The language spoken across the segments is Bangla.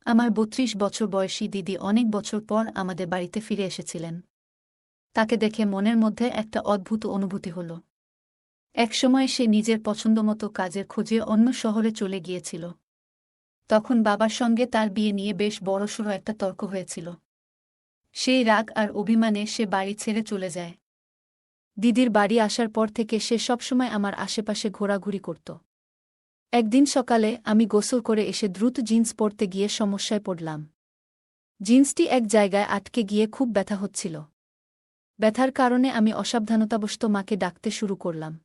আমার ৩২ বছর বয়সী দিদি অনেক বছর পর আমাদের বাড়িতে ফিরে এসেছিলেন। তাকে দেখে মনের মধ্যে একটা অদ্ভুত অনুভূতি হল। একসময় সে নিজের পছন্দমতো কাজের খোঁজে অন্য শহরে চলে গিয়েছিল। তখন বাবার সঙ্গে তার বিয়ে নিয়ে বেশ বড়সড় একটা তর্ক হয়েছিল। সেই রাগ আর অভিমানে সে বাড়ি ছেড়ে চলে যায়। দিদির বাড়ি আসার পর থেকে সে সবসময় আমার আশেপাশে ঘোরাঘুরি করত। একদিন সকালে আমি গোসল করে এসে দ্রুত জিন্স পরতে গিয়ে সমস্যায় পড়লাম। জিন্সটি এক জায়গায় আটকে গিয়ে খুব ব্যথা হচ্ছিল। ব্যথার কারণে আমি অসাবধানতাবশত মাকে ডাকতে শুরু করলাম।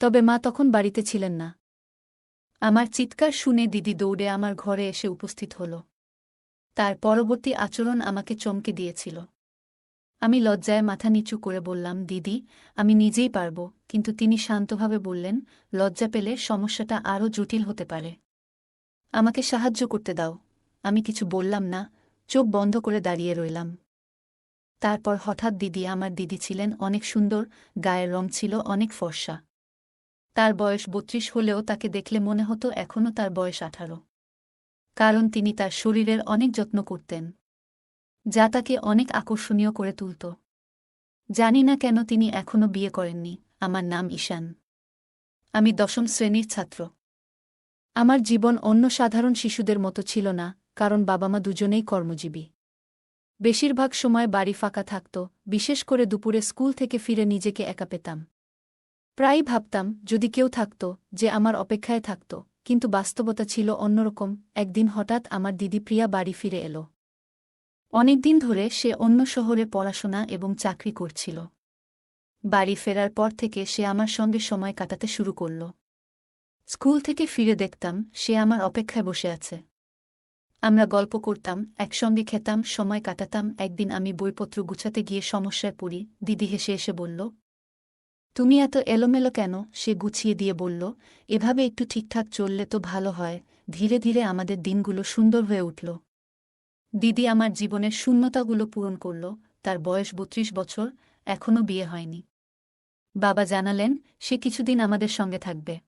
তবে মা তখন বাড়িতে ছিলেন না। আমার চিৎকার শুনে দিদি দৌড়ে আমার ঘরে এসে উপস্থিত হল। তার পরবর্তী আচরণ আমাকে চমকে দিয়েছিল। আমি লজ্জায় মাথা নিচু করে বললাম, দিদি, আমি নিজেই পারব। কিন্তু তিনি শান্তভাবে বললেন, লজ্জা পেলে সমস্যাটা আরও জটিল হতে পারে। আমাকে সাহায্য করতে দাও। আমি কিছু বললাম না, চোখ বন্ধ করে দাঁড়িয়ে রইলাম। তারপর হঠাৎ আমার দিদি ছিলেন অনেক সুন্দর, গায়ের রং ছিল অনেক ফর্সা। তার বয়স ৩২ হলেও তাকে দেখলে মনে হতো এখনও তার বয়স ১৮। কারণ তিনি তার শরীরের অনেক যত্ন করতেন, যা তাকে অনেক আকর্ষণীয় করে তুলত। জানি না কেন তিনি এখনও বিয়ে করেননি। আমার নাম ঈশান। আমি ১০ম শ্রেণীর ছাত্র। আমার জীবন অন্য সাধারণ শিশুদের মতো ছিল না, কারণ বাবা মা দুজনেই কর্মজীবী। বেশিরভাগ সময় বাড়ি ফাঁকা থাকত, বিশেষ করে দুপুরে স্কুল থেকে ফিরে নিজেকে একা পেতাম। প্রায়ই ভাবতাম যদি কেউ থাকত, যে আমার অপেক্ষায় থাকত, কিন্তু বাস্তবতা ছিল অন্যরকম। একদিন হঠাৎ আমার দিদি প্রিয়া বাড়ি ফিরে এলো। অনেকদিন ধরে সে অন্য শহরে পড়াশোনা এবং চাকরি করছিল। বাড়ি ফেরার পর থেকে সে আমার সঙ্গে সময় কাটাতে শুরু করল। স্কুল থেকে ফিরে দেখতাম সে আমার অপেক্ষায় বসে আছে। আমরা গল্প করতাম, একসঙ্গে খেতাম, সময় কাটাতাম। একদিন আমি বইপত্র গুছাতে গিয়ে সমস্যায় পড়ি। দিদি হেসে এসে বলল, তুমি এত এলোমেলো কেন? সে গুছিয়ে দিয়ে বলল, এভাবে একটু ঠিকঠাক চললে তো ভালো হয়। ধীরে ধীরে আমাদের দিনগুলো সুন্দর হয়ে উঠল। দিদি আমার জীবনের শূন্যতাগুলো পূরণ করল। তার বয়স ৩২ বছর, এখনও বিয়ে হয়নি। বাবা জানালেন সে কিছুদিন আমাদের সঙ্গে থাকবে।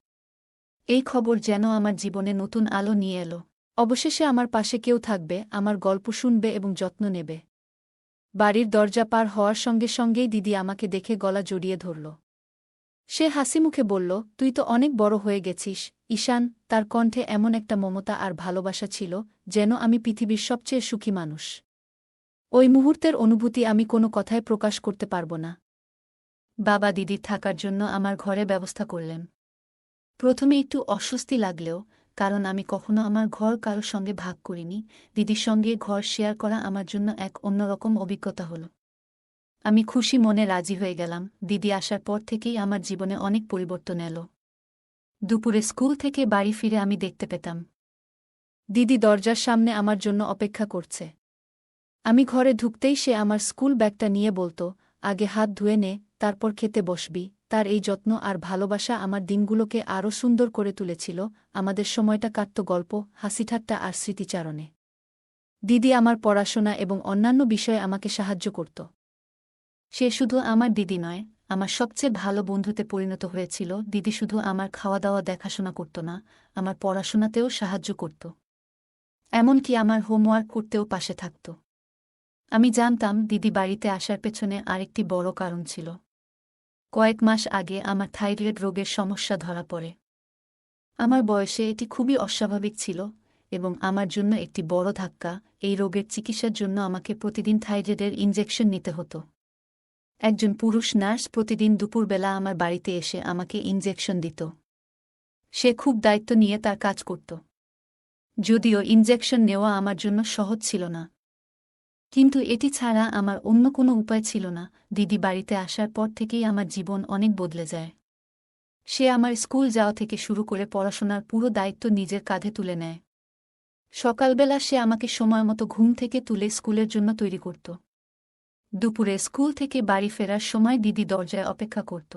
এই খবর যেন আমার জীবনে নতুন আলো নিয়ে এলো। অবশেষে আমার পাশে কেউ থাকবে, আমার গল্প শুনবে এবং যত্ন নেবে। বাড়ির দরজা পার হওয়ার সঙ্গে সঙ্গেই দিদি আমাকে দেখে গলা জড়িয়ে ধরল। সে হাসিমুখে বলল, তুই তো অনেক বড় হয়ে গেছিস ঈশান। তার কণ্ঠে এমন একটা মমতা আর ভালোবাসা ছিল, যেন আমি পৃথিবীর সবচেয়ে সুখী মানুষ। ওই মুহূর্তের অনুভূতি আমি কোনো কথায় প্রকাশ করতে পারব না। বাবা দিদির থাকার জন্য আমার ঘরে ব্যবস্থা করলেন। প্রথমে একটু অস্বস্তি লাগলেও, কারণ আমি কখনো আমার ঘর কারো সঙ্গে ভাগ করিনি, দিদির সঙ্গে ঘর শেয়ার করা আমার জন্য এক অন্যরকম অভিজ্ঞতা হল। আমি খুশি মনে রাজি হয়ে গেলাম। দিদি আসার পর থেকেই আমার জীবনে অনেক পরিবর্তন এলো। দুপুরে স্কুল থেকে বাড়ি ফিরে আমি দেখতে পেতাম দিদি দরজার সামনে আমার জন্য অপেক্ষা করছে। আমি ঘরে ঢুকতেই সে আমার স্কুল ব্যাগটা নিয়ে বলতো, আগে হাত ধুয়ে নে, তারপর খেতে বসবি। তার এই যত্ন আর ভালোবাসা আমার দিনগুলোকে আরও সুন্দর করে তুলেছিল। আমাদের সময়টা কাটত গল্প, হাসিঠাট্টা আর স্মৃতিচারণে। দিদি আমার পড়াশোনা এবং অন্যান্য বিষয়ে আমাকে সাহায্য করত। সে শুধু আমার দিদি নয়, আমার সবচেয়ে ভালো বন্ধুতে পরিণত হয়েছিল। দিদি শুধু আমার খাওয়া দাওয়া দেখাশোনা করত না, আমার পড়াশোনাতেও সাহায্য করত। এমনকি আমার হোমওয়ার্ক করতেও পাশে থাকত। আমি জানতাম দিদি বাড়িতে আসার পেছনে আরেকটি বড় কারণ ছিল। কয়েক মাস আগে আমার থাইরয়েড রোগের সমস্যা ধরা পড়ে। আমার বয়সে এটি খুবই অস্বাভাবিক ছিল এবং আমার জন্য একটি বড় ধাক্কা। এই রোগের চিকিৎসার জন্য আমাকে প্রতিদিন থাইরয়েডের ইনজেকশন নিতে হতো। একজন পুরুষ নার্স প্রতিদিন দুপুরবেলা আমার বাড়িতে এসে আমাকে ইনজেকশন দিত। সে খুব দায়িত্ব নিয়ে তার কাজ করত। যদিও ইনজেকশন নেওয়া আমার জন্য সহজ ছিল না, কিন্তু এটি ছাড়া আমার অন্য কোনো উপায় ছিল না। দিদি বাড়িতে আসার পর থেকেই আমার জীবন অনেক বদলে যায়। সে আমার স্কুল যাওয়া থেকে শুরু করে পড়াশোনার পুরো দায়িত্ব নিজের কাঁধে তুলে নেয়। সকালবেলা সে আমাকে সময়মতো ঘুম থেকে তুলে স্কুলের জন্য তৈরি করত। দুপুরে স্কুল থেকে বাড়ি ফেরার সময় দিদি দরজায় অপেক্ষা করত।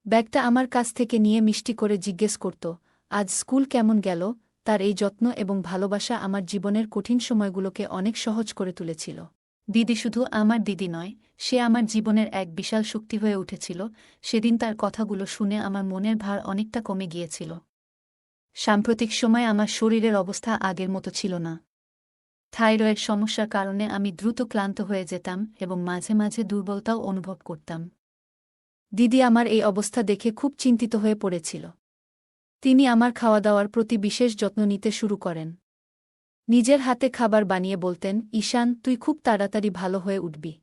ব্যাগটা আমার কাছ থেকে নিয়ে মিষ্টি করে জিজ্ঞেস করত, আজ স্কুল কেমন গেল? তার এই যত্ন এবং ভালোবাসা আমার জীবনের কঠিন সময়গুলোকে অনেক সহজ করে তুলেছিল। দিদি শুধু আমার দিদি নয়, সে আমার জীবনের এক বিশাল শক্তি হয়ে উঠেছিল। সেদিন তার কথাগুলো শুনে আমার মনের ভার অনেকটা কমে গিয়েছিল। সাম্প্রতিক সময়ে আমার শরীরের অবস্থা আগের মতো ছিল না। থাইরয়েড সমস্যার কারণে আমি দ্রুত ক্লান্ত হয়ে যেতাম এবং মাঝে মাঝে দুর্বলতাও অনুভব করতাম। দিদি আমার এই অবস্থা দেখে খুব চিন্তিত হয়ে পড়েছিল। তিনি আমার খাওয়া দাওয়ার প্রতি বিশেষ যত্ন নিতে শুরু করেন। নিজের হাতে খাবার বানিয়ে বলতেন, ঈশান, তুই খুব তাড়াতাড়ি ভালো হয়ে উঠবি।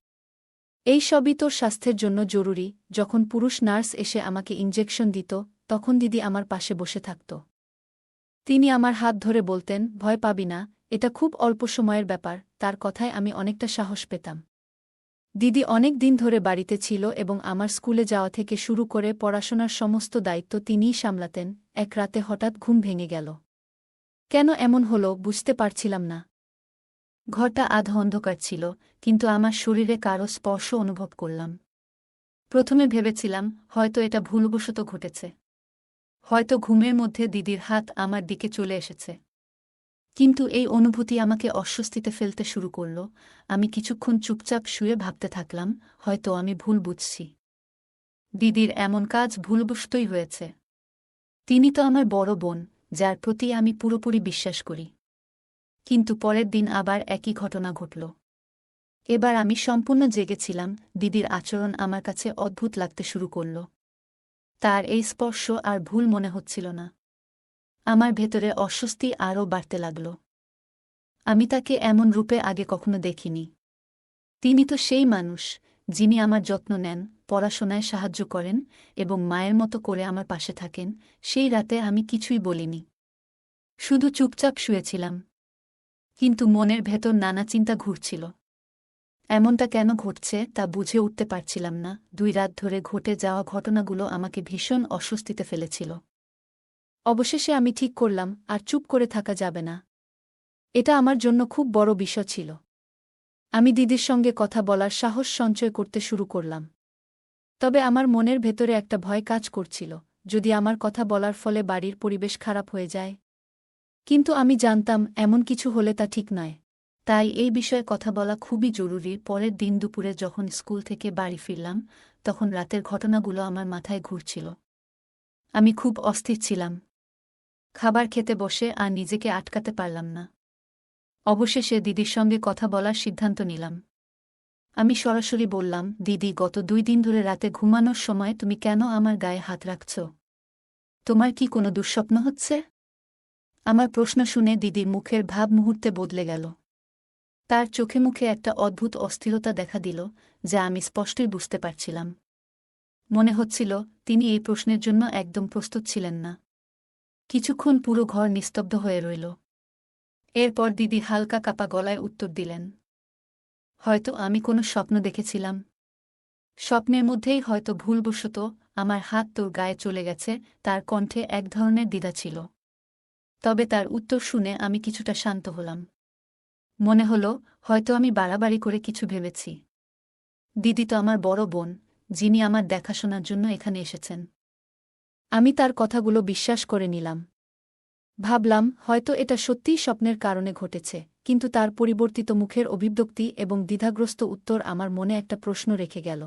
এই সবই তোর স্বাস্থ্যের জন্য জরুরি। যখন পুরুষ নার্স এসে আমাকে ইনজেকশন দিত, তখন দিদি আমার পাশে বসে থাকত। তিনি আমার হাত ধরে বলতেন, ভয় পাবি না, এটা খুব অল্প সময়ের ব্যাপার। তার কথায় আমি অনেকটা সাহস পেতাম। দিদি অনেক দিন ধরে বাড়িতে ছিল এবং আমার স্কুলে যাওয়া থেকে শুরু করে পড়াশোনার সমস্ত দায়িত্ব তিনিই সামলাতেন। এক রাতে হঠাৎ ঘুম ভেঙে গেল। কেন এমন হলো বুঝতে পারছিলাম না। ঘরটা আধা অন্ধকার ছিল, কিন্তু আমার শরীরে কারো স্পর্শ অনুভব করলাম। প্রথমে ভেবেছিলাম হয়তো এটা ভুলবশত ঘটেছে। হয়তো ঘুমের মধ্যে দিদির হাত আমার দিকে চলে এসেছে। কিন্তু এই অনুভূতি আমাকে অস্বস্তিতে ফেলতে শুরু করল। আমি কিছুক্ষণ চুপচাপ শুয়ে ভাবতে থাকলাম, হয়তো আমি ভুল বুঝছি। দিদির এমন কাজ ভুলবশতই হয়েছে। তিনি তো আমার বড় বোন, যার প্রতি আমি পুরোপুরি বিশ্বাস করি। কিন্তু পরের দিন আবার একই ঘটনা ঘটল। এবার আমি সম্পূর্ণ জেগেছিলাম। দিদির আচরণ আমার কাছে অদ্ভুত লাগতে শুরু করল। তার এই স্পর্শ আর ভুল মনে হচ্ছিল না। আমার ভেতরে অস্বস্তি আরও বাড়তে লাগল। আমি তাকে এমন রূপে আগে কখনো দেখিনি। তিনি তো সেই মানুষ, যিনি আমার যত্ন নেন, পড়াশোনায় সাহায্য করেন এবং মায়ের মতো করে আমার পাশে থাকেন। সেই রাতে আমি কিছুই বলিনি, শুধু চুপচাপ শুয়েছিলাম। কিন্তু মনের ভেতর নানা চিন্তা ঘুরছিল। এমনটা কেন ঘটছে তা বুঝে উঠতে পারছিলাম না। 2 রাত ধরে ঘটে যাওয়া ঘটনাগুলো আমাকে ভীষণ অস্বস্তিতে ফেলেছিল। অবশেষে আমি ঠিক করলাম, আর চুপ করে থাকা যাবে না। এটা আমার জন্য খুব বড় বিষয় ছিল। আমি দিদির সঙ্গে কথা বলার সাহস সঞ্চয় করতে শুরু করলাম। তবে আমার মনের ভেতরে একটা ভয় কাজ করছিল, যদি আমার কথা বলার ফলে বাড়ির পরিবেশ খারাপ হয়ে যায়। কিন্তু আমি জানতাম এমন কিছু হলে তা ঠিক নয়। তাই এই বিষয়ে কথা বলা খুবই জরুরি। পরের দিন দুপুরে যখন স্কুল থেকে বাড়ি ফিরলাম, তখন রাতের ঘটনাগুলো আমার মাথায় ঘুরছিল। আমি খুব অস্থির ছিলাম। খাবার খেতে বসে আর নিজেকে আটকাতে পারলাম না। অবশেষে দিদির সঙ্গে কথা বলার সিদ্ধান্ত নিলাম। আমি সরাসরি বললাম, দিদি, গত 2 দিন ধরে রাতে ঘুমানোর সময় তুমি কেন আমার গায়ে হাত রাখছ? তোমার কি কোনো দুঃস্বপ্ন হচ্ছে? আমার প্রশ্ন শুনে দিদির মুখের ভাব মুহূর্তে বদলে গেল। তার চোখে মুখে একটা অদ্ভুত অস্থিরতা দেখা দিল, যা আমি স্পষ্টই বুঝতে পারছিলাম। মনে হচ্ছিল তিনি এই প্রশ্নের জন্য একদম প্রস্তুত ছিলেন না। কিছুক্ষণ পুরো ঘর নিস্তব্ধ হয়ে রইল। এরপর দিদি হালকা কাপা গলায় উত্তর দিলেন, হয়তো আমি কোনো স্বপ্ন দেখেছিলাম। স্বপ্নের মধ্যেই হয়তো ভুলবশত আমার হাত তোর গায়ে চলে গেছে। তার কণ্ঠে এক ধরনের দ্বিধা ছিল। তবে তার উত্তর শুনে আমি কিছুটা শান্ত হলাম। মনে হলো হয়তো আমি বাড়াবাড়ি করে কিছু ভেবেছি। দিদি তো আমার বড় বোন, যিনি আমার দেখাশোনার জন্য এখানে এসেছেন। আমি তার কথাগুলো বিশ্বাস করে নিলাম। ভাবলাম হয়তো এটা সত্যিই স্বপ্নের কারণে ঘটেছে। কিন্তু তার পরিবর্তিত মুখের অভিব্যক্তি এবং দ্বিধাগ্রস্ত উত্তর আমার মনে একটা প্রশ্ন রেখে গেল।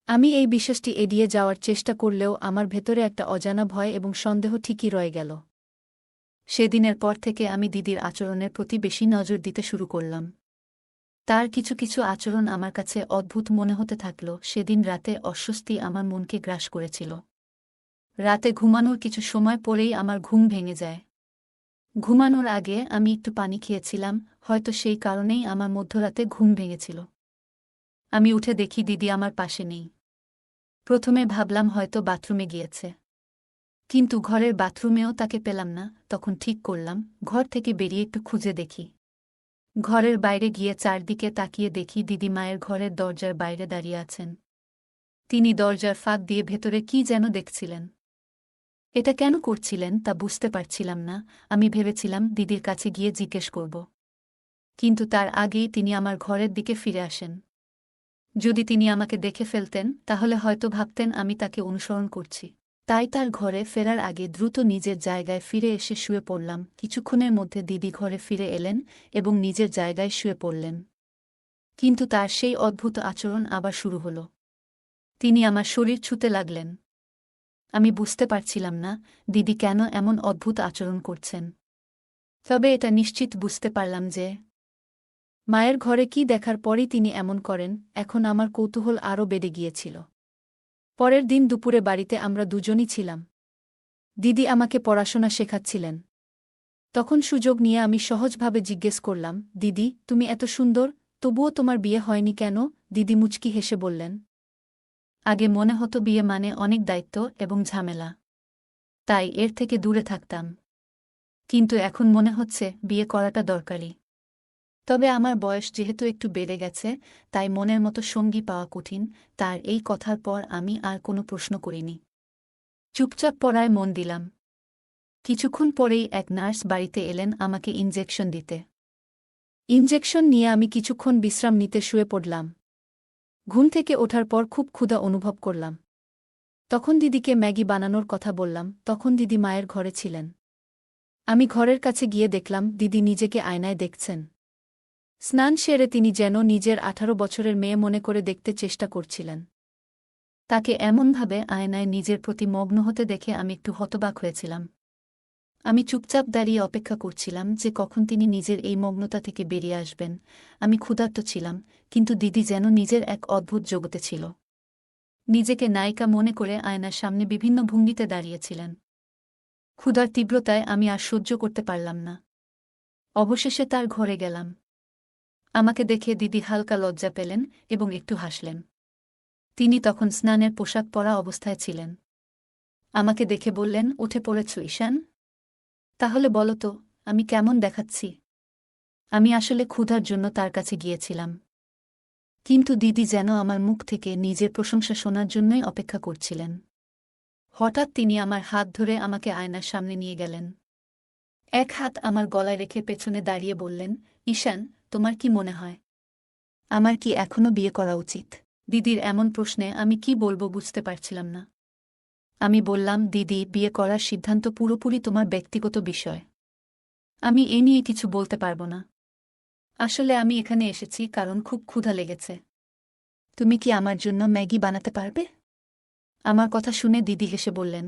আমি এই বিশ্বাসটি এড়িয়ে যাওয়ার চেষ্টা করলেও আমার ভেতরে একটা অজানা ভয় এবং সন্দেহ ঠিকই রয়ে গেল। সেদিনের পর থেকে আমি দিদির আচরণের প্রতি বেশি নজর দিতে শুরু করলাম। তার কিছু কিছু আচরণ আমার কাছে অদ্ভুত মনে হতে থাকল। সেদিন রাতে অস্বস্তি আমার মনকে গ্রাস করেছিল। রাতে ঘুমানোর কিছু সময় পরেই আমার ঘুম ভেঙে যায়। ঘুমানোর আগে আমি একটু পানি খেয়েছিলাম, হয়তো সেই কারণেই আমার মধ্যরাতে ঘুম ভেঙেছিল। আমি উঠে দেখি দিদি আমার পাশে নেই। প্রথমে ভাবলাম হয়তো বাথরুমে গিয়েছে। কিন্তু ঘরের বাথরুমেও তাকে পেলাম না। তখন ঠিক করলাম ঘর থেকে বেরিয়ে একটু খুঁজে দেখি। ঘরের বাইরে গিয়ে চারদিকে তাকিয়ে দেখি দিদি মায়ের ঘরের দরজার বাইরে দাঁড়িয়ে আছেন। তিনি দরজার ফাঁক দিয়ে ভেতরে কি যেন দেখছিলেন। এটা কেন করছিলেন তা বুঝতে পারছিলাম না। আমি ভেবেছিলাম দিদির কাছে গিয়ে জিজ্ঞেস করব। কিন্তু তার আগেই তিনি আমার ঘরের দিকে ফিরে আসেন। যদি তিনি আমাকে দেখে ফেলতেন, তাহলে হয়তো ভাবতেন আমি তাকে অনুসরণ করছি। তাই তার ঘরে ফেরার আগে দ্রুত নিজের জায়গায় ফিরে এসে শুয়ে পড়লাম। কিছুক্ষণের মধ্যে দিদি ঘরে ফিরে এলেন এবং নিজের জায়গায় শুয়ে পড়লেন। কিন্তু তার সেই অদ্ভুত আচরণ আবার শুরু হল। তিনি আমার শরীর ছুঁতে লাগলেন। আমি বুঝতে পারছিলাম না দিদি কেন এমন অদ্ভুত আচরণ করছেন। তবে এটা নিশ্চিত বুঝতে পারলাম যে মায়ের ঘরে কি দেখার পরই তিনি এমন করেন। এখন আমার কৌতূহল আরও বেড়ে গিয়েছিল। পরের দিন দুপুরে বাড়িতে আমরা দুজনই ছিলাম। দিদি আমাকে পড়াশোনা শেখাচ্ছিলেন। তখন সুযোগ নিয়ে আমি সহজভাবে জিজ্ঞেস করলাম, দিদি, তুমি এত সুন্দর, তবুও তোমার বিয়ে হয়নি কেন? দিদি মুচকি হেসে বললেন, আগে মনে হতো বিয়ে মানে অনেক দায়িত্ব এবং ঝামেলা, তাই এর থেকে দূরে থাকতাম। কিন্তু এখন মনে হচ্ছে বিয়ে করাটা দরকারি। তবে আমার বয়স যেহেতু একটু বেড়ে গেছে, তাই মনের মতো সঙ্গী পাওয়া কঠিন। তার এই কথার পর আমি আর কোনো প্রশ্ন করিনি। চুপচাপ পড়ায় মন দিলাম। কিছুক্ষণ পরেই এক নার্স বাড়িতে এলেন আমাকে ইনজেকশন দিতে। ইনজেকশন নিয়ে আমি কিছুক্ষণ বিশ্রাম নিতে শুয়ে পড়লাম। ঘুম থেকে ওঠার পর খুব ক্ষুধা অনুভব করলাম। তখন দিদিকে ম্যাগি বানানোর কথা বললাম। তখন দিদি মায়ের ঘরে ছিলেন। আমি ঘরের কাছে গিয়ে দেখলাম দিদি নিজেকে আয়নায় দেখছেন। স্নান সেরে তিনি যেন নিজের 18 বছরের মেয়ে মনে করে দেখতে চেষ্টা করছিলেন। তাকে এমনভাবে আয়নায় নিজের প্রতি মগ্ন হতে দেখে আমি একটু হতবাক হয়েছিলাম। আমি চুপচাপ দাঁড়িয়ে অপেক্ষা করছিলাম যে কখন তিনি নিজের এই মগ্নতা থেকে বেরিয়ে আসবেন। আমি ক্ষুধার্ত ছিলাম, কিন্তু দিদি যেন নিজের এক অদ্ভুত জগতে ছিল। নিজেকে নায়িকা মনে করে আয়নার সামনে বিভিন্ন ভঙ্গিতে দাঁড়িয়েছিলেন। ক্ষুধার তীব্রতায় আমি আর সহ্য করতে পারলাম না। অবশেষে তার ঘরে গেলাম। আমাকে দেখে দিদি হালকা লজ্জা পেলেন এবং একটু হাসলেন। তিনি তখন স্নানের পোশাক পরা অবস্থায় ছিলেন। আমাকে দেখে বললেন, উঠে পড়েছ ঈশান? তাহলে বলো তো, আমি কেমন দেখাচ্ছি? আমি আসলে ক্ষুধার জন্য তার কাছে গিয়েছিলাম। কিন্তু দিদি যেন আমার মুখ থেকে নিজের প্রশংসা শোনার জন্যই অপেক্ষা করছিলেন। হঠাৎ তিনি আমার হাত ধরে আমাকে আয়নার সামনে নিয়ে গেলেন। এক হাত আমার গলায় রেখে পেছনে দাঁড়িয়ে বললেন, ঈশান, তোমার কি মনে হয় আমার কি এখনো বিয়ে করা উচিত? দিদির এমন প্রশ্নে আমি কি বলবো বুঝতে পারছিলাম না। আমি বললাম, দিদি, বিয়ে করার সিদ্ধান্ত পুরোপুরি তোমার ব্যক্তিগত বিষয়। আমি এ নিয়ে কিছু বলতে পারব না। আসলে আমি এখানে এসেছি কারণ খুব ক্ষুধা লেগেছে। তুমি কি আমার জন্য ম্যাগি বানাতে পারবে? আমার কথা শুনে দিদি হেসে বললেন,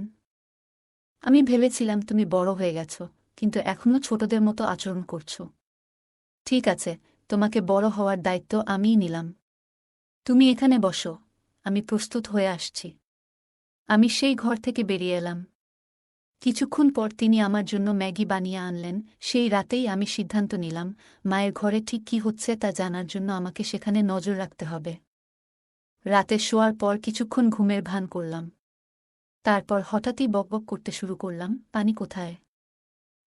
আমি ভেবেছিলাম তুমি বড় হয়ে গেছ, কিন্তু এখনও ছোটদের মতো আচরণ করছ। ঠিক আছে, তোমাকে বড় হওয়ার দায়িত্ব আমিই নিলাম। তুমি এখানে বসো, আমি প্রস্তুত হয়ে আসছি। আমি সেই ঘর থেকে বেরিয়ে এলাম। কিছুক্ষণ পর তিনি আমার জন্য ম্যাগি বানিয়ে আনলেন। সেই রাতেই আমি সিদ্ধান্ত নিলাম, মায়ের ঘরে ঠিক কী হচ্ছে তা জানার জন্য আমাকে সেখানে নজর রাখতে হবে। রাতে শোয়ার পর কিছুক্ষণ ঘুমের ভান করলাম। তারপর হঠাৎই বকবক করতে শুরু করলাম, পানি কোথায়?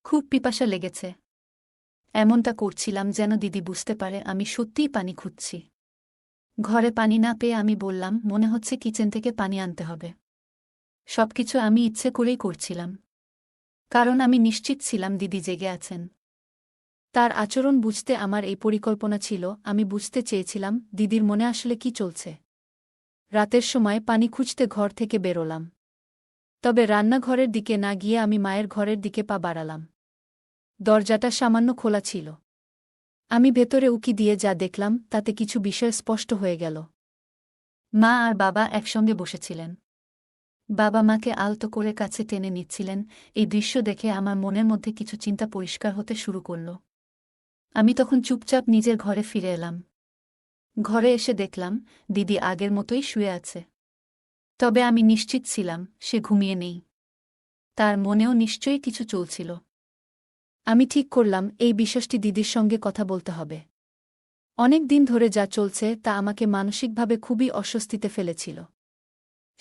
খুব পিপাসা লেগেছে। এমনটা করছিলাম যেন দিদি বুঝতে পারে আমি সত্যিই পানি খুঁজছি। ঘরে পানি না পেয়ে আমি বললাম, মনে হচ্ছে কিচেন থেকে পানি আনতে হবে। সবকিছু আমি ইচ্ছে করেই করছিলাম, কারণ আমি নিশ্চিত ছিলাম দিদি জেগে আছেন। তার আচরণ বুঝতে আমার এই পরিকল্পনা ছিল। আমি বুঝতে চেয়েছিলাম দিদির মনে আসলে কি চলছে। রাতের সময় পানি খুঁজতে ঘর থেকে বেরোলাম। তবে রান্নাঘরের দিকে না গিয়ে আমি মায়ের ঘরের দিকে পা বাড়ালাম। দরজাটা সামান্য খোলা ছিল। আমি ভেতরে উকি দিয়ে যা দেখলাম তাতে কিছু বিষয় স্পষ্ট হয়ে গেল। মা আর বাবা একসঙ্গে বসেছিলেন। বাবা মাকে আলতো করে কাছে টেনে নিচ্ছিলেন। এই দৃশ্য দেখে আমার মনের মধ্যে কিছু চিন্তা পরিষ্কার হতে শুরু করল। আমি তখন চুপচাপ নিজের ঘরে ফিরে এলাম। ঘরে এসে দেখলাম দিদি আগের মতোই শুয়ে আছে। তবে আমি নিশ্চিত ছিলাম সে ঘুমিয়ে নেই। তার মনেও নিশ্চয়ই কিছু চলছিল। আমি ঠিক করলাম এই বিষয়টি দিদির সঙ্গে কথা বলতে হবে। অনেক দিন ধরে যা চলছে তা আমাকে মানসিকভাবে খুবই অস্বস্তিতে ফেলেছিল।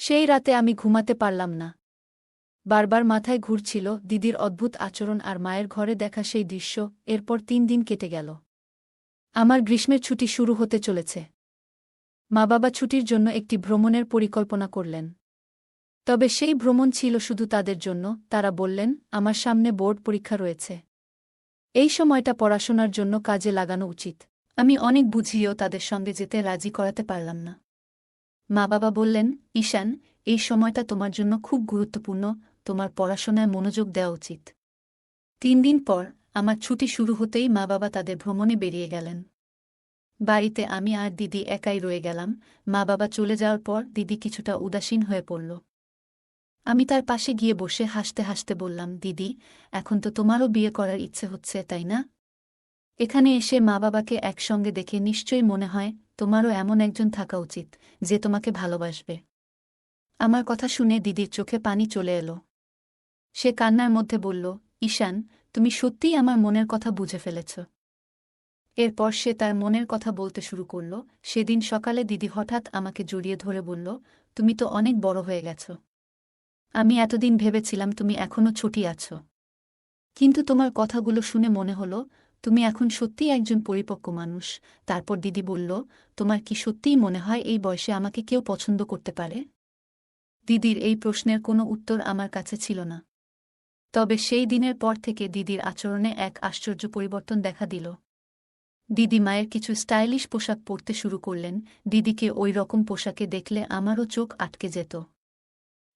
সেই রাতে আমি ঘুমাতে পারলাম না। বারবার মাথায় ঘুরছিল দিদির অদ্ভুত আচরণ আর মায়ের ঘরে দেখা সেই দৃশ্য। এরপর 3 দিন কেটে গেল। আমার গ্রীষ্মের ছুটি শুরু হতে চলেছে। মা বাবা ছুটির জন্য একটি ভ্রমণের পরিকল্পনা করলেন। তবে সেই ভ্রমণ ছিল শুধু তাদের জন্য। তারা বললেন, আমার সামনে বোর্ড পরীক্ষা রয়েছে। এই সময়টা পড়াশোনার জন্য কাজে লাগানো উচিত। আমি অনেক বুঝিয়েও তাদের সঙ্গে যেতে রাজি করাতে পারলাম না। মা বাবা বললেন, ঈশান, এই সময়টা তোমার জন্য খুব গুরুত্বপূর্ণ, তোমার পড়াশোনায় মনোযোগ দেওয়া উচিত। 3 দিন পর আমার ছুটি শুরু হতেই মা বাবা তাদের ভ্রমণে বেরিয়ে গেলেন। বাড়িতে আমি আর দিদি একাই রয়ে গেলাম। মা বাবা চলে যাওয়ার পর দিদি কিছুটা উদাসীন হয়ে পড়ল। আমি তার পাশে গিয়ে বসে হাসতে হাসতে বললাম, দিদি, এখন তো তোমারও বিয়ে করার ইচ্ছে হচ্ছে, তাই না? এখানে এসে মা বাবাকে একসঙ্গে দেখে নিশ্চয়ই মনে হয় তোমারও এমন একজন থাকা উচিত যে তোমাকে ভালোবাসবে। আমার কথা শুনে দিদির চোখে পানি চলে এলো। সে কান্নার মধ্যে বলল, ঈশান, তুমি সত্যিই আমার মনের কথা বুঝে ফেলেছ। এরপর সে তার মনের কথা বলতে শুরু করল। সেদিন সকালে দিদি হঠাৎ আমাকে জড়িয়ে ধরে বলল, তুমি তো অনেক বড় হয়ে গেছ। আমি এতদিন ভেবেছিলাম তুমি এখনও ছোটই আছো। কিন্তু তোমার কথাগুলো শুনে মনে হলো তুমি এখন সত্যিই একজন পরিপক্ক মানুষ। তারপর দিদি বলল, তোমার কি সত্যিই মনে হয় এই বয়সে আমাকে কেউ পছন্দ করতে পারে? দিদির এই প্রশ্নের কোনো উত্তর আমার কাছে ছিল না। তবে সেই দিনের পর থেকে দিদির আচরণে এক আশ্চর্য পরিবর্তন দেখা দিল। দিদি মায়ের কিছু স্টাইলিশ পোশাক পরতে শুরু করলেন। দিদিকে ওই রকম পোশাকে দেখলে আমারও চোখ আটকে যেত।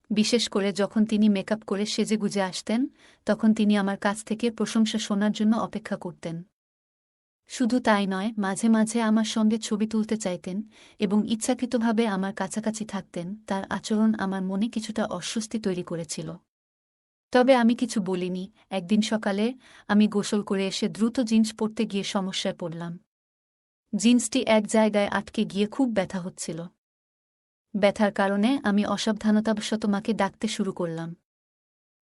বিশেষ করে যখন তিনি মেকআপ করে সেজেগুজে আসতেন, তখন তিনি আমার কাছ থেকে প্রশংসা শোনার জন্য অপেক্ষা করতেন। শুধু তাই নয়, মাঝে মাঝে আমার সঙ্গে ছবি তুলতে চাইতেন এবং ইচ্ছাকৃতভাবে আমার কাছাকাছি থাকতেন। তার আচরণ আমার মনে কিছুটা অস্বস্তি তৈরি করেছিল। তবে আমি কিছু বলিনি। একদিন সকালে আমি গোসল করে এসে দ্রুত জিন্স পরতে গিয়ে সমস্যায় পড়লাম। জিন্সটি এক জায়গায় আটকে গিয়ে খুব ব্যথা হচ্ছিল। ব্যথার কারণে আমি অসাবধানতাবশত মাকে ডাকতে শুরু করলাম।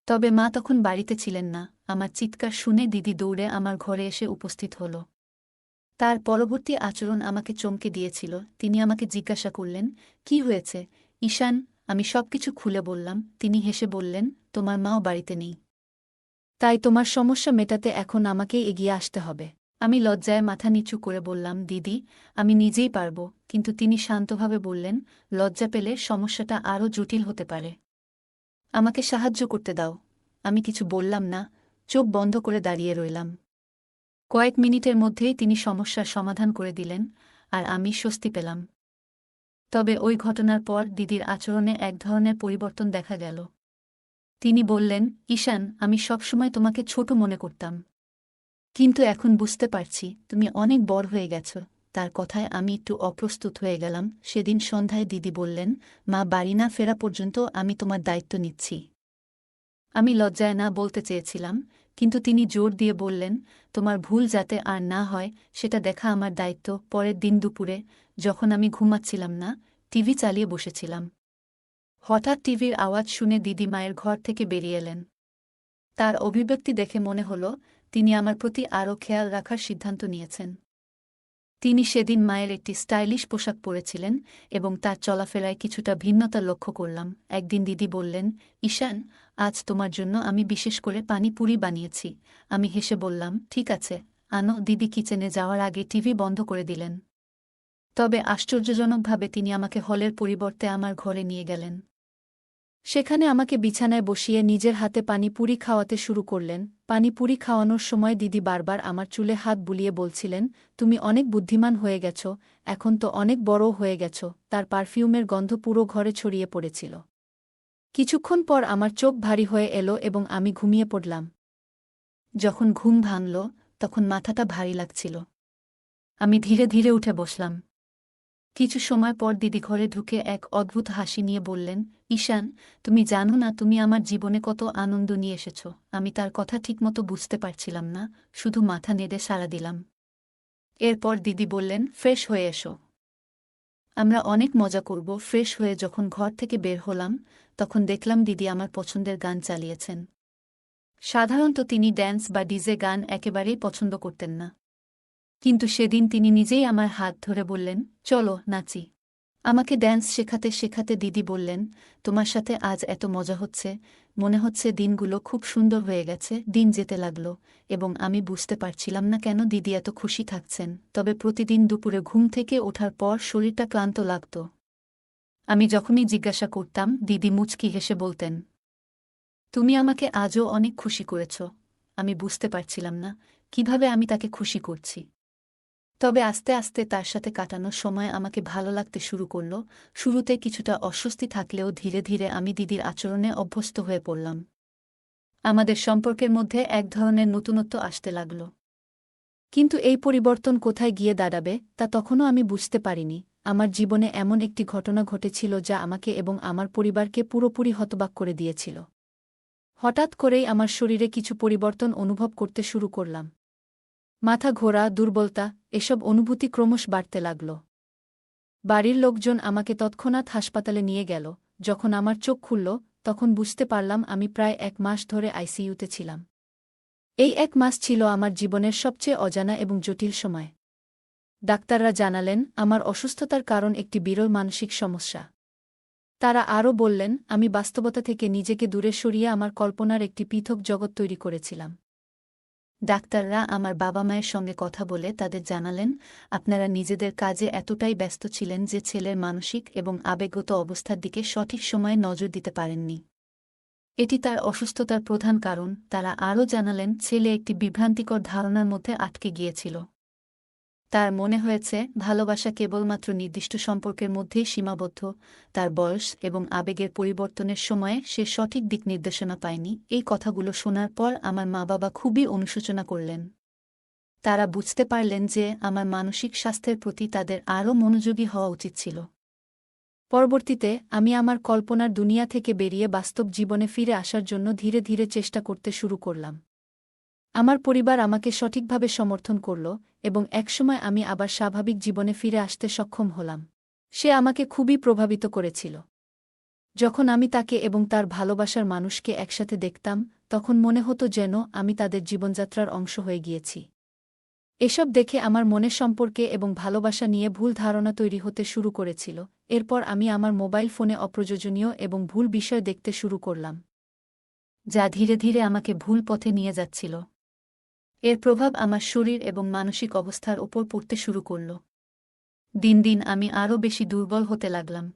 তবে মা তখন বাড়িতে ছিলেন না। আমার চিৎকার শুনে দিদি দৌড়ে আমার ঘরে এসে উপস্থিত হল। তার পরবর্তী আচরণ আমাকে চমকে দিয়েছিল। তিনি আমাকে জিজ্ঞাসা করলেন, কি হয়েছে ঈশান? আমি সবকিছু খুলে বললাম। তিনি হেসে বললেন, তোমার মাও বাড়িতে নেই, তাই তোমার সমস্যা মেটাতে এখন আমাকেই এগিয়ে আসতে হবে। আমি লজ্জায় মাথা নিচু করে বললাম, দিদি, আমি নিজেই পারব। কিন্তু তিনি শান্তভাবে বললেন, লজ্জা পেলে সমস্যাটা আরও জটিল হতে পারে। আমাকে সাহায্য করতে দাও। আমি কিছু বললাম না, চোখ বন্ধ করে দাঁড়িয়ে রইলাম। কয়েক মিনিটের মধ্যেই তিনি সমস্যার সমাধান করে দিলেন, আর আমি স্বস্তি পেলাম। তবে ওই ঘটনার পর দিদির আচরণে এক ধরনের পরিবর্তন দেখা গেল। তিনি বললেন, ঈশান, আমি সবসময় তোমাকে ছোট মনে করতাম, কিন্তু এখন বুঝতে পারছি তুমি অনেক বড় হয়ে গেছ। তার কথায় আমি একটু অপ্রস্তুত হয়ে গেলাম। সেদিন সন্ধ্যায় দিদি বললেন, মা বাড়ি না ফেরা পর্যন্ত আমি তোমার দায়িত্ব নিচ্ছি। আমি লজ্জায় না বলতে চেয়েছিলাম, কিন্তু তিনি জোর দিয়ে বললেন, তোমার ভুল যাতে আর না হয় সেটা দেখা আমার দায়িত্ব। পরের দিন দুপুরে যখন আমি ঘুমাচ্ছিলাম না, টিভি চালিয়ে বসেছিলাম। হঠাৎ টিভির আওয়াজ শুনে দিদি মায়ের ঘর থেকে বেরিয়ে এলেন। তার অভিব্যক্তি দেখে মনে হল তিনি আমার প্রতি আরও খেয়াল রাখার সিদ্ধান্ত নিয়েছেন। তিনি সেদিন মায়ের একটি স্টাইলিশ পোশাক পরেছিলেন এবং তার চলাফেরায় কিছুটা ভিন্নতা লক্ষ্য করলাম। একদিন দিদি বললেন, ঈশান, আজ তোমার জন্য আমি বিশেষ করে পানিপুরি বানিয়েছি। আমি হেসে বললাম, ঠিক আছে, আনো। দিদি কিচেনে যাওয়ার আগে টিভি বন্ধ করে দিলেন। তবে আশ্চর্যজনকভাবে তিনি আমাকে হলের পরিবর্তে আমার ঘরে নিয়ে গেলেন। সেখানে আমাকে বিছানায় বসিয়ে নিজের হাতে পানিপুরি খাওয়াতে শুরু করলেন। পানিপুরি খাওয়ানোর সময় দিদি বারবার আমার চুলে হাত বুলিয়ে বলছিলেন, তুমি অনেক বুদ্ধিমান হয়ে গেছ, এখন তো অনেক বড় হয়ে গেছ। তার পারফিউমের গন্ধ পুরো ঘরে ছড়িয়ে পড়েছিল। কিছুক্ষণ পর আমার চোখ ভারী হয়ে এলো এবং আমি ঘুমিয়ে পড়লাম। যখন ঘুম ভাঙল, তখন মাথাটা ভারী লাগছিল। আমি ধীরে ধীরে উঠে বসলাম। কিছু সময় পর দিদি ঘরে ঢুকে এক অদ্ভুত হাসি নিয়ে বললেন, ঈশান, তুমি জানো না তুমি আমার জীবনে কত আনন্দ নিয়ে এসেছ। আমি তার কথা ঠিকমতো বুঝতে পারছিলাম না, শুধু মাথা নেড়ে সাড়া দিলাম। এরপর দিদি বললেন, ফ্রেশ হয়ে এসো, আমরা অনেক মজা করব। ফ্রেশ হয়ে যখন ঘর থেকে বের হলাম, তখন দেখলাম দিদি আমার পছন্দের গান চালিয়েছেন। সাধারণত তিনি ড্যান্স বা ডিজে গান একেবারেই পছন্দ করতেন না, কিন্তু সেদিন তিনি নিজেই আমার হাত ধরে বললেন, চলো নাচি। আমাকে ড্যান্স শেখাতে শেখাতে দিদি বললেন, তোমার সাথে আজ এত মজা হচ্ছে, মনে হচ্ছে দিনগুলো খুব সুন্দর হয়ে গেছে। দিন যেতে লাগল এবং আমি বুঝতে পারছিলাম না কেন দিদি এত খুশি থাকছেন। তবে প্রতিদিন দুপুরে ঘুম থেকে ওঠার পর শরীরটা ক্লান্ত লাগত। আমি যখনই জিজ্ঞাসা করতাম, দিদি মুচকি হেসে বলতেন, তুমি আমাকে আজও অনেক খুশি করেছ। আমি বুঝতে পারছিলাম না কিভাবে আমি তাকে খুশি করছি। তবে আস্তে আস্তে তার সাথে কাটানোর সময় আমাকে ভালো লাগতে শুরু করল। শুরুতে কিছুটা অস্বস্তি থাকলেও ধীরে ধীরে আমি দিদির আচরণে অভ্যস্ত হয়ে পড়লাম। আমাদের সম্পর্কের মধ্যে এক ধরনের নতুনত্ব আসতে লাগল। কিন্তু এই পরিবর্তন কোথায় গিয়ে দাঁড়াবে তা তখনও আমি বুঝতে পারিনি। আমার জীবনে এমন একটি ঘটনা ঘটেছিল যা আমাকে এবং আমার পরিবারকে পুরোপুরি হতবাক করে দিয়েছিল। হঠাৎ করেই আমার শরীরে কিছু পরিবর্তন অনুভব করতে শুরু করলাম। মাথা ঘোরা, দুর্বলতা, এসব অনুভূতি ক্রমশ বাড়তে লাগল। বাড়ির লোকজন আমাকে তৎক্ষণাৎ হাসপাতালে নিয়ে গেল। যখন আমার চোখ খুলল, তখন বুঝতে পারলাম আমি প্রায় 1 মাস ধরে আইসিইউতে ছিলাম। এই 1 মাস ছিল আমার জীবনের সবচেয়ে অজানা এবং জটিল সময়। ডাক্তাররা জানালেন আমার অসুস্থতার কারণ একটি বিরল মানসিক সমস্যা। তারা আরও বললেন আমি বাস্তবতা থেকে নিজেকে দূরে সরিয়ে আমার কল্পনার একটি পৃথক জগৎ তৈরি করেছিলাম। ডাক্তাররা আমার বাবা মায়ের সঙ্গে কথা বলে তাদের জানালেন আপনারা নিজেদের কাজে এতটাই ব্যস্ত ছিলেন যে ছেলের মানসিক এবং আবেগগত অবস্থার দিকে সঠিক সময়ে নজর দিতে পারেননি। এটি তার অসুস্থতার প্রধান কারণ। তারা আরও জানালেন ছেলে একটি বিভ্রান্তিকর ধারণার মধ্যে আটকে গিয়েছিল। তার মনে হয়েছে ভালোবাসা কেবলমাত্র নির্দিষ্ট সম্পর্কের মধ্যেই সীমাবদ্ধ। তার বয়স এবং আবেগের পরিবর্তনের সময়ে সে সঠিক দিক নির্দেশনা পায়নি। এই কথাগুলো শোনার পর আমার মা-বাবা খুবই অনুশোচনা করলেন। তারা বুঝতে পারলেন যে আমার মানসিক স্বাস্থ্যের প্রতি তাদের আরও মনোযোগী হওয়া উচিত ছিল। পরবর্তীতে আমি আমার কল্পনার দুনিয়া থেকে বেরিয়ে বাস্তব জীবনে ফিরে আসার জন্য ধীরে ধীরে চেষ্টা করতে শুরু করলাম। আমার পরিবার আমাকে সঠিকভাবে সমর্থন করল এবং একসময় আমি আবার স্বাভাবিক জীবনে ফিরে আসতে সক্ষম হলাম। সে আমাকে খুবই প্রভাবিত করেছিল। যখন আমি তাকে এবং তার ভালোবাসার মানুষকে একসাথে দেখতাম, তখন মনে হতো যেন আমি তাদের জীবনযাত্রার অংশ হয়ে গিয়েছি। এসব দেখে আমার মনে সম্পর্কে এবং ভালোবাসা নিয়ে ভুল ধারণা তৈরি হতে শুরু করেছিল। এরপর আমি আমার মোবাইল ফোনে অপ্রয়োজনীয় এবং ভুল বিষয় দেখতে শুরু করলাম, যা ধীরে ধীরে আমাকে ভুল পথে নিয়ে যাচ্ছিল। এর প্রভাব আমার শরীর এবং মানসিক অবস্থার ওপর পড়তে শুরু করল। দিন দিন আমি আরও বেশি দুর্বল হতে লাগলাম।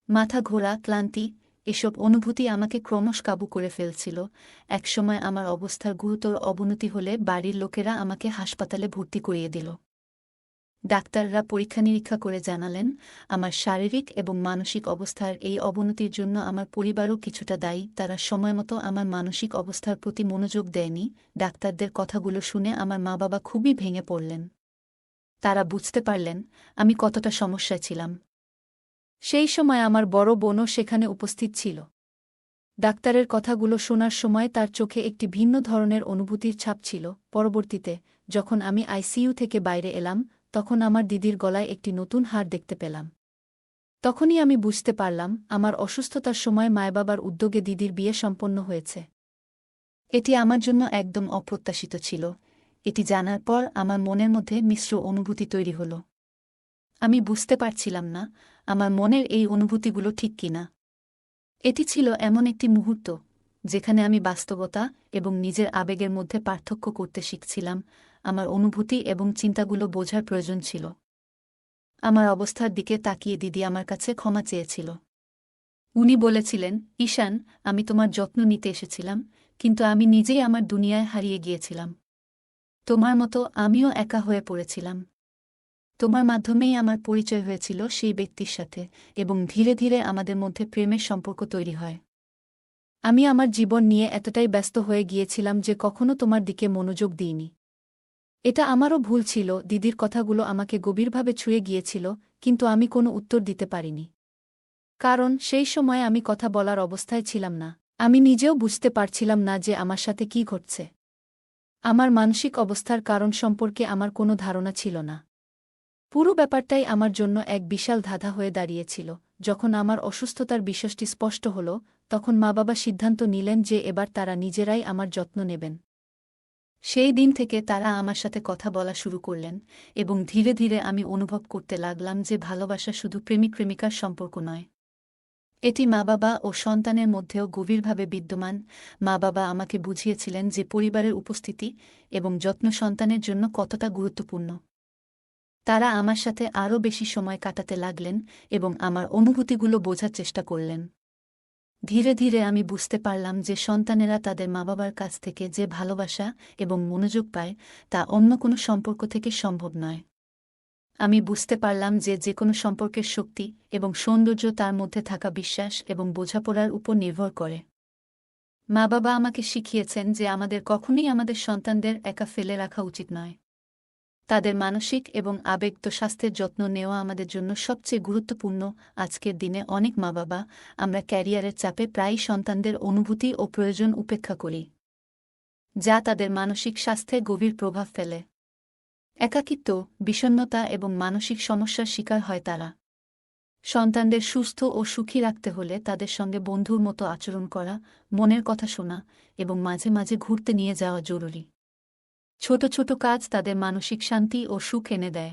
মাথা ঘোরা, ক্লান্তি, এসব অনুভূতি আমাকে ক্রমশ কাবু করে ফেলছিল। একসময় আমার অবস্থার গুরুতর অবনতি হলে বাড়ির লোকেরা আমাকে হাসপাতালে ভর্তি করিয়ে দিল। ডাক্তাররা পরীক্ষা নিরীক্ষা করে জানালেন আমার শারীরিক এবং মানসিক অবস্থার এই অবনতির জন্য আমার পরিবারও কিছুটা দায়ী। তারা সময়মতো আমার মানসিক অবস্থার প্রতি মনোযোগ দেয়নি। ডাক্তারদের কথাগুলো শুনে আমার মা-বাবা খুবই ভেঙে পড়লেন। তারা বুঝতে পারলেন আমি কতটা সমস্যায় ছিলাম। সেই সময় আমার বড় বোনও সেখানে উপস্থিত ছিল। ডাক্তারের কথাগুলো শোনার সময় তার চোখে একটি ভিন্ন ধরনের অনুভূতির ছাপ ছিল। পরবর্তীতে যখন আমি আইসিইউ থেকে বাইরে এলাম, তখন আমার দিদির গলায় একটি নতুন হাড় দেখতে পেলাম। তখনই আমি বুঝতে পারলাম আমার অসুস্থতার সময় মায়-বাবার উদ্যোগে দিদির বিয়ে সম্পন্ন হয়েছে। এটি আমার জন্য একদম অপ্রত্যাশিত ছিল। এটি জানার পর আমার মনের মধ্যে মিশ্র অনুভূতি তৈরি হল। আমি বুঝতে পারছিলাম না আমার মনের এই অনুভূতিগুলো ঠিক কিনা। এটি ছিল এমন একটি মুহূর্ত যেখানে আমি বাস্তবতা এবং নিজের আবেগের মধ্যে পার্থক্য করতে শিখছিলাম। আমার অনুভূতি এবং চিন্তাগুলো বোঝার প্রয়োজন ছিল। আমার অবস্থার দিকে তাকিয়ে দিদি আমার কাছে ক্ষমা চেয়েছিল। উনি বলেছিলেন, ঈশান, আমি তোমার যত্ন নিতে এসেছিলাম, কিন্তু আমি নিজেই আমার দুনিয়ায় হারিয়ে গিয়েছিলাম। তোমার মতো আমিও একা হয়ে পড়েছিলাম। তোমার মাধ্যমেই আমার পরিচয় হয়েছিল সেই ব্যক্তির সাথে এবং ধীরে ধীরে আমাদের মধ্যে প্রেমের সম্পর্ক তৈরি হয়। আমি আমার জীবন নিয়ে এতটাই ব্যস্ত হয়ে গিয়েছিলাম যে কখনো তোমার দিকে মনোযোগ দিইনি। এটা আমারও ভুল ছিল। দিদির কথাগুলো আমাকে গভীরভাবে ছুঁয়ে গিয়েছিল, কিন্তু আমি কোনো উত্তর দিতে পারিনি। কারণ সেই সময় আমি কথা বলার অবস্থায় ছিলাম না। আমি নিজেও বুঝতে পারছিলাম না যে আমার সাথে কী ঘটছে। আমার মানসিক অবস্থার কারণ সম্পর্কে আমার কোনো ধারণা ছিল না। পুরো ব্যাপারটাই আমার জন্য এক বিশাল ধাঁধা হয়ে দাঁড়িয়েছিল। যখন আমার অসুস্থতার বিষয়টি স্পষ্ট হল, তখন মা-বাবা সিদ্ধান্ত নিলেন যে এবার তারা নিজেরাই আমার যত্ন নেবেন। সেই দিন থেকে তারা আমার সাথে কথা বলা শুরু করলেন এবং ধীরে ধীরে আমি অনুভব করতে লাগলাম যে ভালোবাসা শুধু প্রেমিক-প্রেমিকার সম্পর্ক নয়। এটি মা-বাবা ও সন্তানের মধ্যেও গভীরভাবে বিদ্যমান। মা-বাবা আমাকে বুঝিয়েছিলেন যে পরিবারের উপস্থিতি এবং যত্ন সন্তানের জন্য কতটা গুরুত্বপূর্ণ। তারা আমার সাথে আরও বেশি সময় কাটাতে লাগলেন এবং আমার অনুভূতিগুলো বোঝার চেষ্টা করলেন। ধীরে ধীরে আমি বুঝতে পারলাম যে সন্তানেরা তাদের মা-বাবার কাছ থেকে যে ভালোবাসা এবং মনোযোগ পায় তা অন্য কোনো সম্পর্ক থেকে সম্ভব নয়। আমি বুঝতে পারলাম যে যে কোনো সম্পর্কের শক্তি এবং সৌন্দর্য তার মধ্যে থাকা বিশ্বাস এবং বোঝাপড়ার উপর নির্ভর করে। মা-বাবা আমাকে শিখিয়েছেন যে আমাদের কখনোই আমাদের সন্তানদের একা ফেলে রাখা উচিত নয়। তাদের মানসিক এবং আবেগত স্বাস্থ্যের যত্ন নেওয়া আমাদের জন্য সবচেয়ে গুরুত্বপূর্ণ। আজকের দিনে অনেক মা-বাবা আমরা ক্যারিয়ারের চাপে প্রায়ই সন্তানদের অনুভূতি ও প্রয়োজন উপেক্ষা করি, যা তাদের মানসিক স্বাস্থ্যে গভীর প্রভাব ফেলে। একাকিত্ব, বিষণ্ণতা এবং মানসিক সমস্যার শিকার হয় তারা। সন্তানদের সুস্থ ও সুখী রাখতে হলে তাদের সঙ্গে বন্ধুর মতো আচরণ করা, মনের কথা শোনা এবং মাঝে মাঝে ঘুরতে নিয়ে যাওয়া জরুরি। ছোট ছোট কাজ তাদের মানসিক শান্তি ও সুখ এনে দেয়।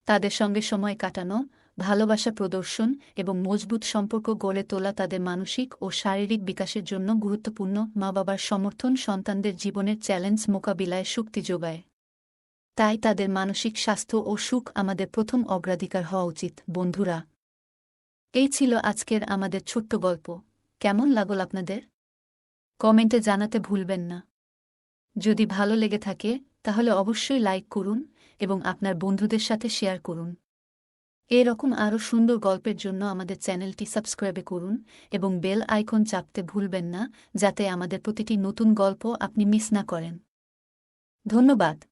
তাদের সঙ্গে সময় কাটানো, ভালোবাসা প্রদর্শন এবং মজবুত সম্পর্ক গড়ে তোলা তাদের মানসিক ও শারীরিক বিকাশের জন্য গুরুত্বপূর্ণ। মা-বাবার সমর্থন সন্তানদের জীবনের চ্যালেঞ্জ মোকাবিলায় শক্তি যোগায়। তাই তাদের মানসিক স্বাস্থ্য ও সুখ আমাদের প্রথম অগ্রাধিকার হওয়া উচিত। বন্ধুরা, এই ছিল আজকের আমাদের ছোট্ট গল্প। কেমন লাগল আপনাদের? কমেন্টে জানাতে ভুলবেন না। যদি ভালো লেগে থাকে তাহলে অবশ্যই লাইক করুন এবং আপনার বন্ধুদের সাথে শেয়ার করুন। এরকম আরও সুন্দর গল্পের জন্য আমাদের চ্যানেলটি সাবস্ক্রাইব করুন এবং বেল আইকন চাপতে ভুলবেন না, যাতে আমাদের প্রতিটি নতুন গল্প আপনি মিস না করেন। ধন্যবাদ।